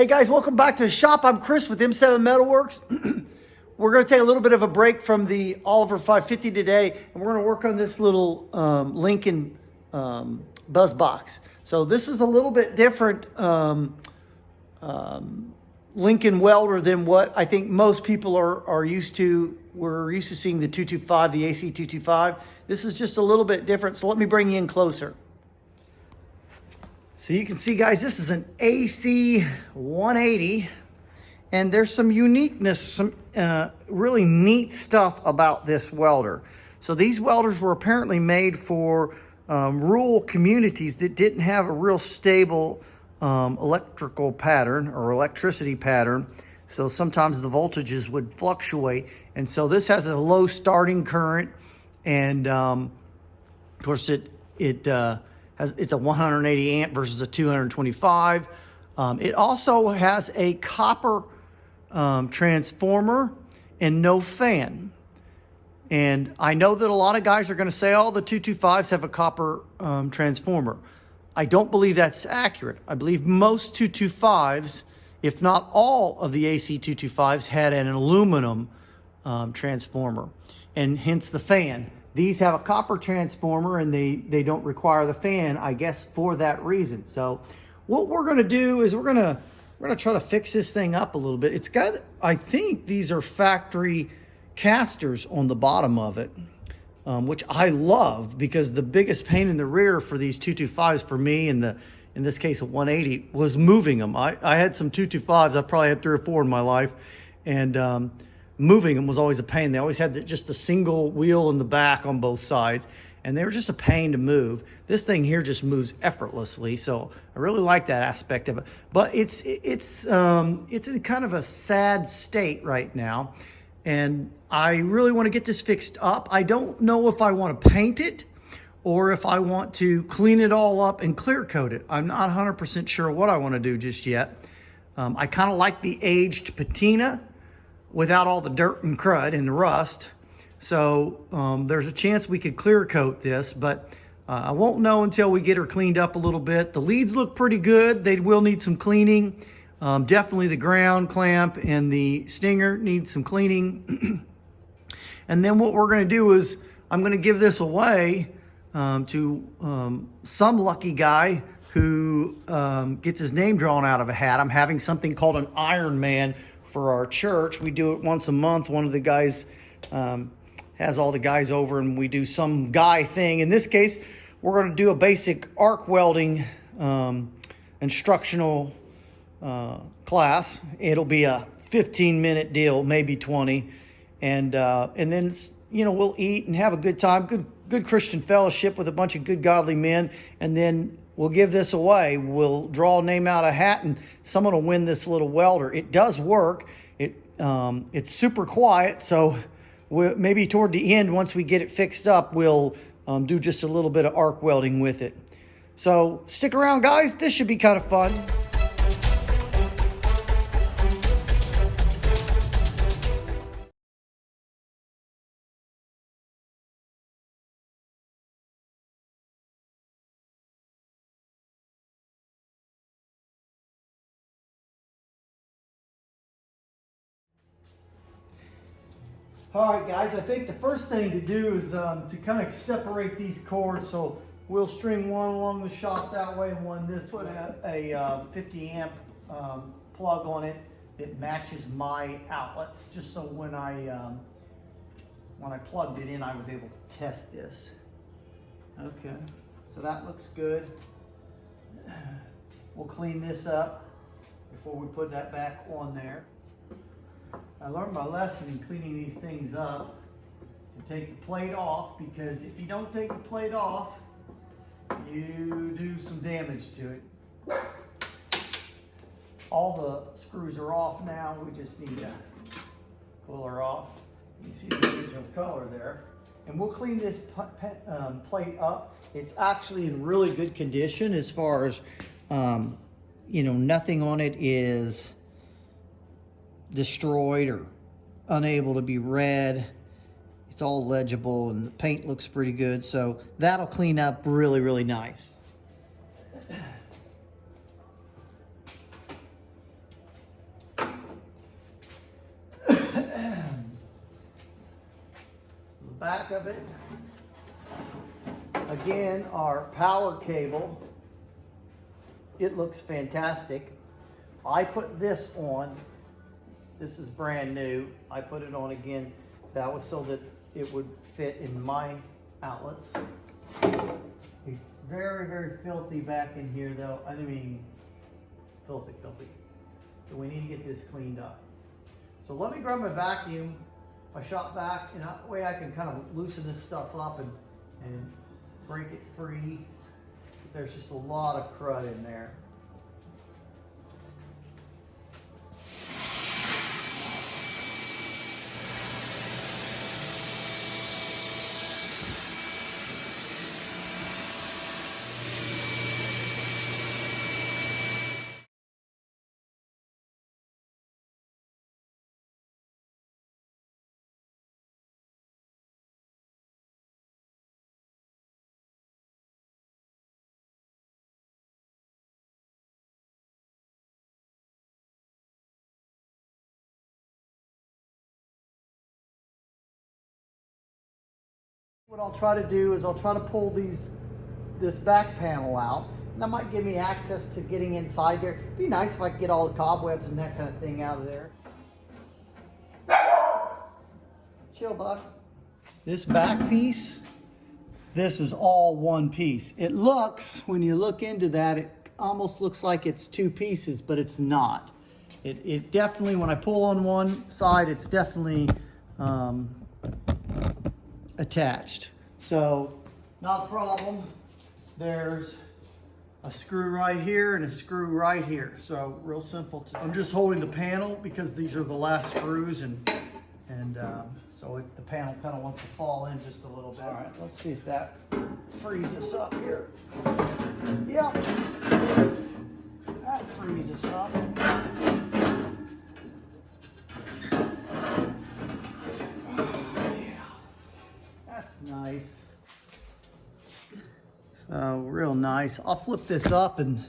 Hey guys, welcome back to the shop. I'm Chris with M7 Metalworks. We're going to take a little bit of a break from the Oliver 550 today, and we're going to work on this little Lincoln buzz box. So this is a little bit different Lincoln welder than what I think most people are used to. We're used to seeing the 225, the AC 225. This is just a little bit different, so let me bring you in closer. So you can see, guys, this is an AC 180, and there's some uniqueness, some really neat stuff about this welder. So these welders were apparently made for rural communities that didn't have a real stable electrical pattern or electricity pattern. So sometimes the voltages would fluctuate. And so this has a low starting current, and of course it's a 180 amp versus a 225. It also has a copper transformer and no fan. And I know that a lot of guys are going to say, oh, the 225s have a copper transformer. I don't believe that's accurate. I believe most 225s, if not all of the AC 225s, had an aluminum transformer, and hence the fan. These have a copper transformer, and they don't require the fan, I guess, for that reason. So what we're going to do is we're going to try to fix this thing up a little bit. It's got, I think these are factory casters on the bottom of it, which I love, because the biggest pain in the rear for these 225s for me, in this case a 180, was moving them. I had some 225s. I probably had 3 or 4 in my life, and moving them was always a pain. They always had just a single wheel in the back on both sides, and they were just a pain to move. This thing here just moves effortlessly, so I really like that aspect of it. But it's in kind of a sad state right now, and I really want to get this fixed up. I don't know if I want to paint it or if I want to clean it all up and clear coat it. I'm not 100% sure what I want to do just yet. I kind of like the aged patina without all the dirt and crud and the rust. So there's a chance we could clear coat this, but I won't know until we get her cleaned up a little bit. The leads look pretty good. They will need some cleaning. Definitely the ground clamp and the stinger need some cleaning. And then what we're going to do is I'm going to give this away to some lucky guy who gets his name drawn out of a hat. I'm having something called an Iron Man for our church. We do it once a month. One of the guys has all the guys over, and we do some guy thing. In this case, we're going to do a basic arc welding instructional class. It'll be a 15-minute deal, maybe 20, and then we'll eat and have a good time, good Christian fellowship with a bunch of good godly men, and then we'll give this away. We'll draw a name out of a hat, and someone will win this little welder. It does work. It's super quiet, so maybe toward the end, once we get it fixed up, we'll do just a little bit of arc welding with it. So stick around, guys. This should be kind of fun. All right, guys, I think the first thing to do is to kind of separate these cords. So we'll string one along the shop that way and one this way. A 50 amp plug on it that matches my outlets, just so when I plugged it in, I was able to test this. Okay, so that looks good. We'll clean this up before we put that back on there. I learned my lesson in cleaning these things up to take the plate off, because if you don't take the plate off, you do some damage to it. All the screws are off now. We just need to pull her off. You see the original color there. And we'll clean this plate up. It's actually in really good condition as far as, nothing on it is destroyed or unable to be read. It's all legible, and the paint looks pretty good, so that'll clean up really, really nice. back of it, again, our power cable. It looks fantastic. I put this on. This is brand new. I put it on again. That was so that it would fit in my outlets. It's very, very filthy back in here though. I mean, filthy. So we need to get this cleaned up. So let me grab my vacuum, my shop vac, and that way I can kind of loosen this stuff up and break it free. There's just a lot of crud in there. What I'll try to do is I'll try to pull this back panel out. And that might give me access to getting inside there. It'd be nice if I could get all the cobwebs and that kind of thing out of there. Chill, Buck. This back piece, this is all one piece. It looks, when you look into that, it almost looks like it's two pieces, but it's not. It definitely, when I pull on one side, it's definitely attached. So not a problem. There's a screw right here and a screw right here. So real simple. I'm just holding the panel because these are the last screws, and so the panel kind of wants to fall in just a little bit. All right, let's see if that frees us up here. Yep, that frees us up. Nice. So real nice. I'll flip this up and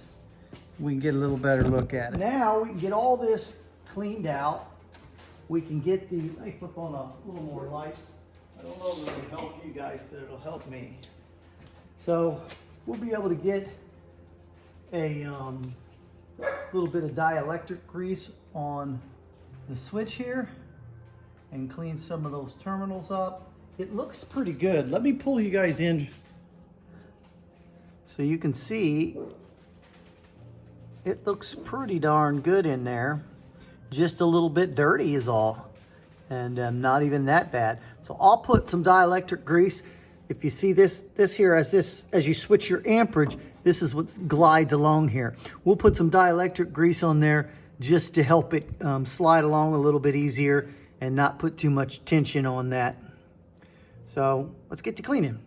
we can get a little better look at it. Now we can get all this cleaned out. We can get the, let me flip on a little more light. I don't know if it'll help you guys, but it'll help me. So we'll be able to get a little bit of dielectric grease on the switch here and clean some of those terminals up. It looks pretty good. Let me pull you guys in so you can see it looks pretty darn good in there. Just a little bit dirty is all, and not even that bad. So I'll put some dielectric grease. If you see this here, as you switch your amperage, this is what glides along here. We'll put some dielectric grease on there just to help it slide along a little bit easier and not put too much tension on that. So let's get to cleaning.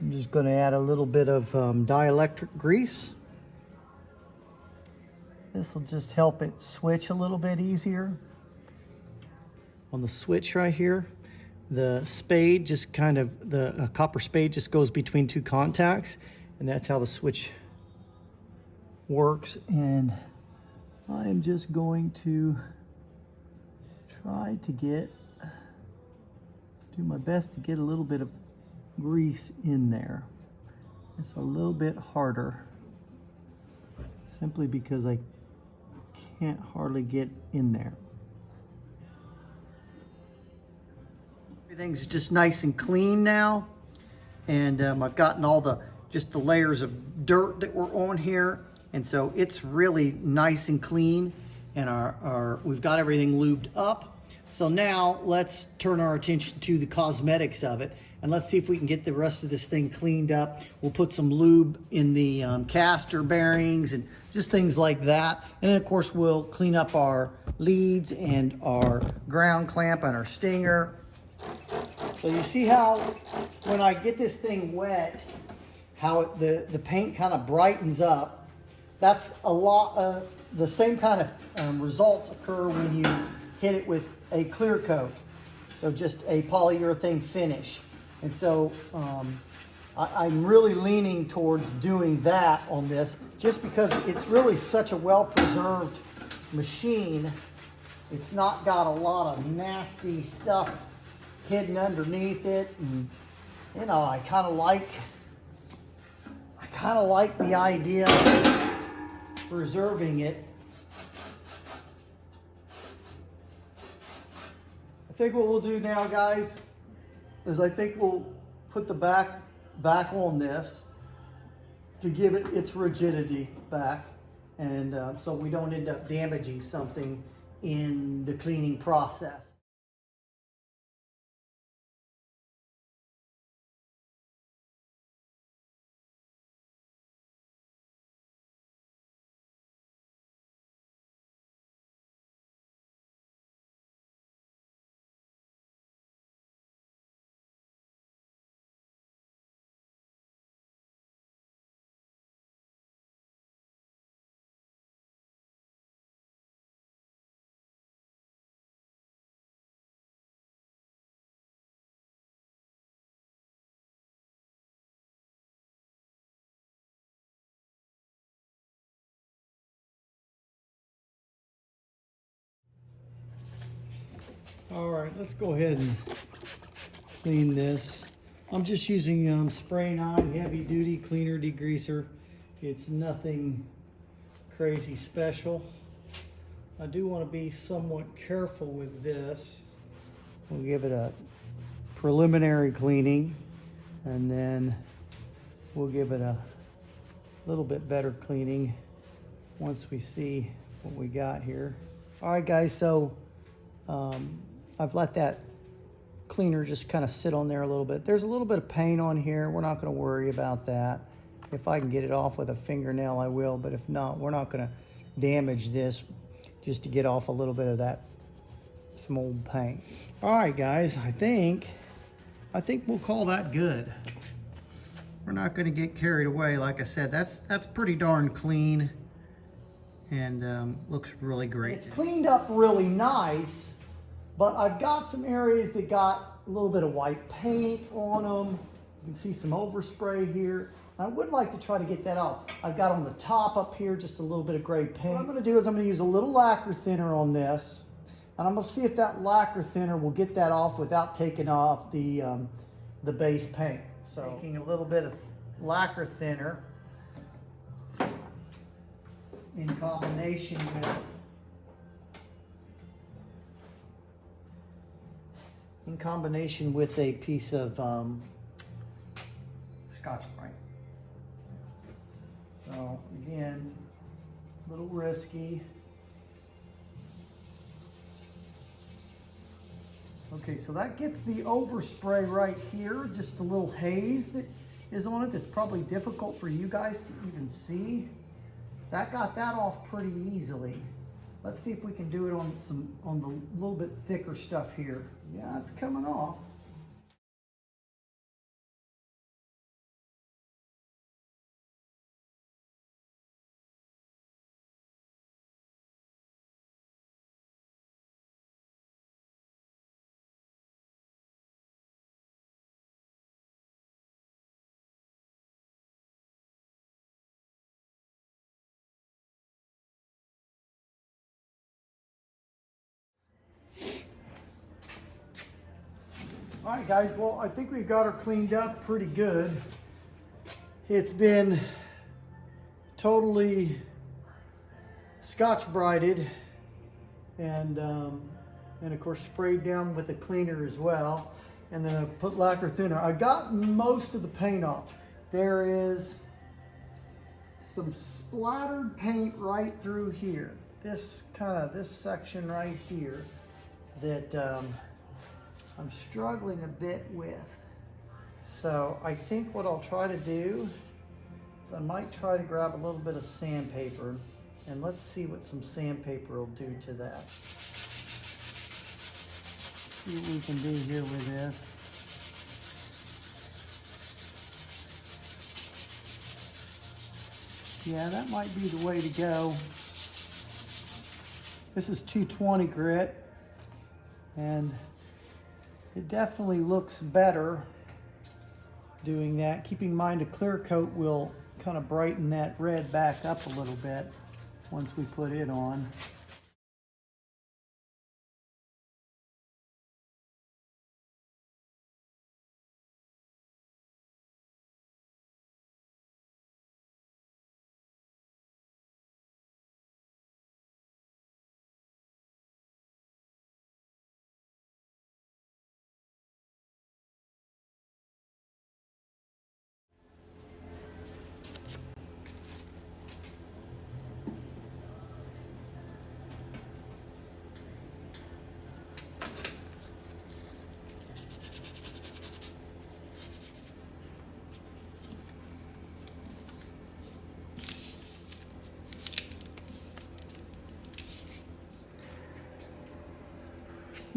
I'm just going to add a little bit of dielectric grease. This will just help it switch a little bit easier. On the switch right here, the spade just kind of, the copper spade just goes between two contacts, and that's how the switch works. And I am just going to try to do my best to get a little bit of grease in there. It's a little bit harder simply because I can't hardly get in there. Everything's just nice and clean now, and I've gotten all the layers of dirt that were on here, and so it's really nice and clean, and we've got everything lubed up. So now let's turn our attention to the cosmetics of it, and let's see if we can get the rest of this thing cleaned up. We'll put some lube in the caster bearings and just things like that, and then of course we'll clean up our leads and our ground clamp and our stinger. So you see how when I get this thing wet, how the paint kind of brightens up. That's a lot of the same kind of results occur when you hit it with a clear coat. So just a polyurethane finish. And so I'm really leaning towards doing that on this just because it's really such a well-preserved machine. It's not got a lot of nasty stuff hidden underneath it. And, you know, I kind of like the idea of preserving it. I think what we'll do now, guys, is I think we'll put the back on this to give it its rigidity back, and so we don't end up damaging something in the cleaning process. All right, let's go ahead and clean this. I'm just using spray 9 heavy duty cleaner degreaser. It's nothing crazy special. I do want to be somewhat careful with this. We'll give it a preliminary cleaning, and then we'll give it a little bit better cleaning once we see what we got here. All right, guys, so I've let that cleaner just kind of sit on there a little bit. There's a little bit of paint on here. We're not going to worry about that. If I can get it off with a fingernail, I will, but if not, we're not going to damage this just to get off a little bit of that, some old paint. All right, guys, I think we'll call that good. We're not going to get carried away. Like I said, that's pretty darn clean, and looks really great. It's cleaned up really nice, but I've got some areas that got a little bit of white paint on them. You can see some overspray here. I would like to try to get that off. I've got on the top up here just a little bit of gray paint. What I'm going to do is I'm going to use a little lacquer thinner on this, and I'm going to see if that lacquer thinner will get that off without taking off the base paint. So taking a little bit of lacquer thinner in combination with a piece of Scotch-Brite. So again, a little risky. Okay, so that gets the overspray right here, just a little haze that is on it that's probably difficult for you guys to even see. That got that off pretty easily. Let's see if we can do it on the little bit thicker stuff here. Yeah, it's coming off. All right, guys, well, I think we've got her cleaned up pretty good. It's been totally Scotch-Brited and of course sprayed down with a cleaner as well. And then I put lacquer thinner. I got most of the paint off. There is some splattered paint right through here. This section right here that I'm struggling a bit with. So I think what I'll try to do is I might try to grab a little bit of sandpaper, and let's see what some sandpaper will do to that. See what we can do here with this. Yeah, that might be the way to go. This is 220 grit. And it definitely looks better doing that. Keeping in mind a clear coat will kind of brighten that red back up a little bit once we put it on.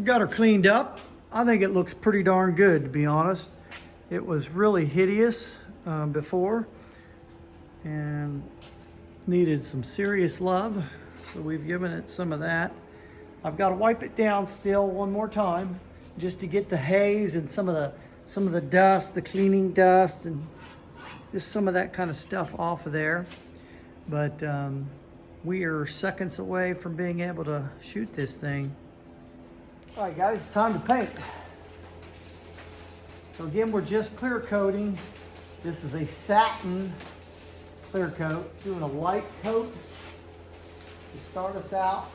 Got her cleaned up. I think it looks pretty darn good, to be honest. It was really hideous before and needed some serious love, so we've given it some of that. I've got to wipe it down still one more time just to get the haze and some of the dust, the cleaning dust, and just some of that kind of stuff off of there. But we are seconds away from being able to shoot this thing. All right, guys, it's time to paint. So again, we're just clear coating. This is a satin clear coat. Doing a light coat to start us out.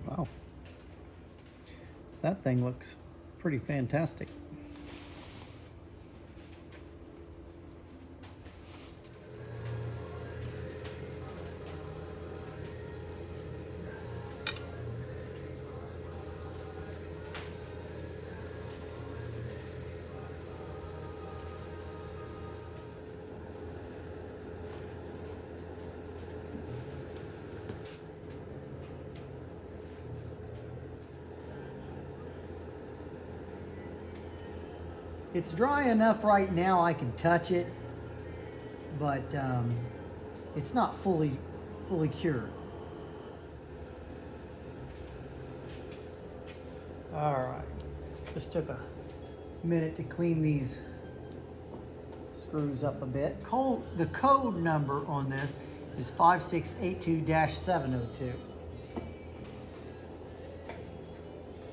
Wow, that thing looks pretty fantastic. It's dry enough right now I can touch it, but it's not fully cured. All right, just took a minute to clean these screws up a bit. The code number on this is 5682-702.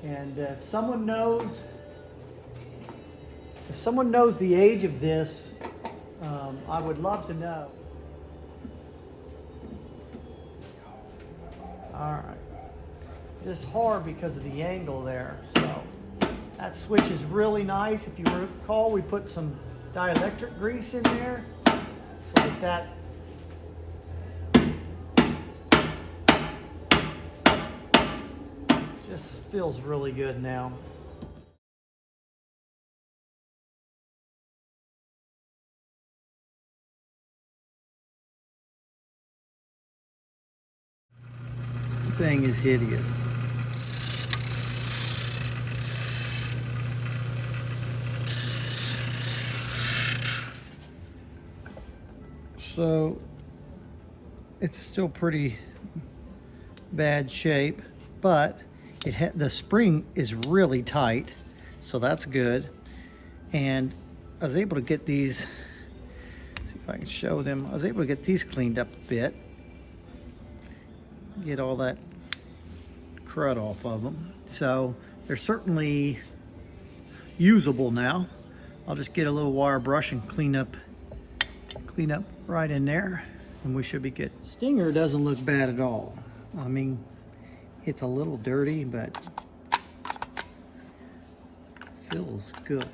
And if someone knows the age of this, I would love to know. All right, just hard because of the angle there. So that switch is really nice. If you recall, we put some dielectric grease in there so that just feels really good now. Thing is hideous. So it's still pretty bad shape, but the spring is really tight, so that's good. And I was able to get these, see if I can show them, I was able to get these cleaned up a bit, get all that crud off of them. So they're certainly usable now. I'll just get a little wire brush and clean up right in there, and we should be good. Stinger doesn't look bad at all. I mean, it's a little dirty, but feels good.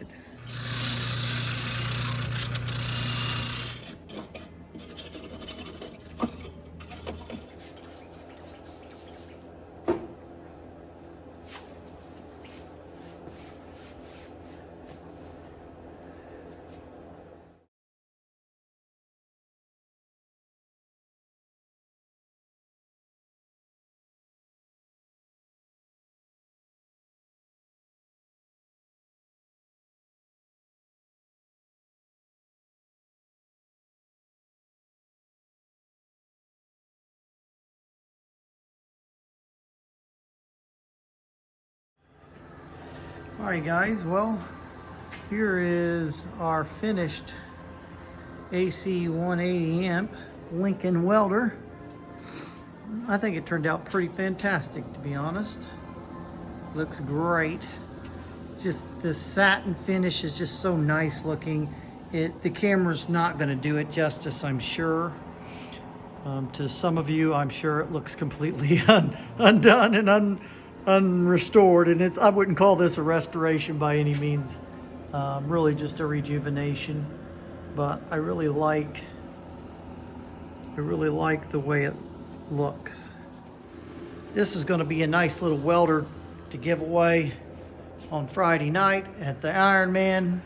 All right, guys, well, here is our finished AC 180 amp Lincoln Welder. I think it turned out pretty fantastic, to be honest. Looks great. Just the satin finish is just so nice looking. The camera's not going to do it justice, I'm sure. To some of you, I'm sure it looks completely undone and unrestored, and I wouldn't call this a restoration by any means. Really just a rejuvenation, but I really like the way it looks. This is going to be a nice little welder to give away on Friday night at the Iron Man,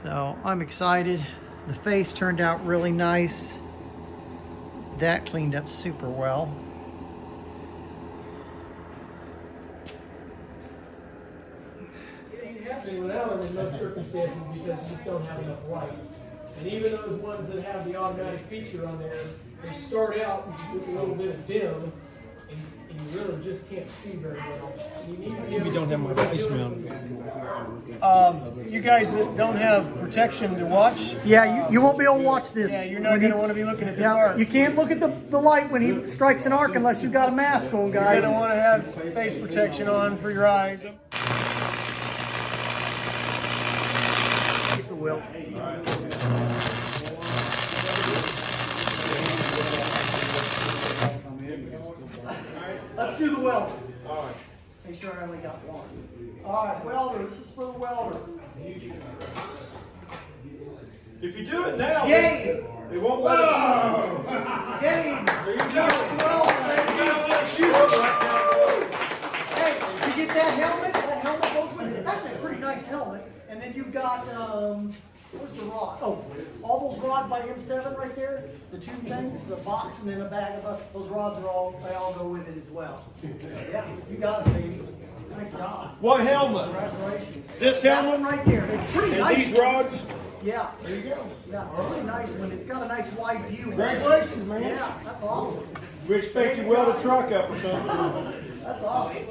so I'm excited. The face turned out really nice. That cleaned up super well. Without them in most circumstances because you just don't have enough light. And even those ones that have the automatic feature on there, they start out with a little bit of dim, and you really just can't see very well. You don't have my face mount. You guys that don't have protection to watch. Yeah, you won't be able to watch this. Yeah, you're not going to want to be looking at this arc. You can't look at the light when he strikes an arc unless you've got a mask on, guys. You're going to want to have face protection on for your eyes. Will. Let's do the welder. All right. Make sure I only got one. All right, welder. This is for the welder. If you do it now, Gabe. it won't let us know. Gabe. There you go. Hey, you get that helmet? That helmet goes with it. It's actually a pretty nice helmet. And then you've got, where's the rod? Oh, all those rods by M7 right there, the two things, the box and then a bag of those rods they all go with it as well. Yeah, you got it, baby. Nice job. What helmet? Congratulations. This That helmet? one right there. It's pretty And nice. these rods? Yeah. There you go. Yeah, it's a really nice one. It's got a nice wide view. Congratulations, man. Yeah, that's awesome. We expect you to weld a truck up or something. That's awesome.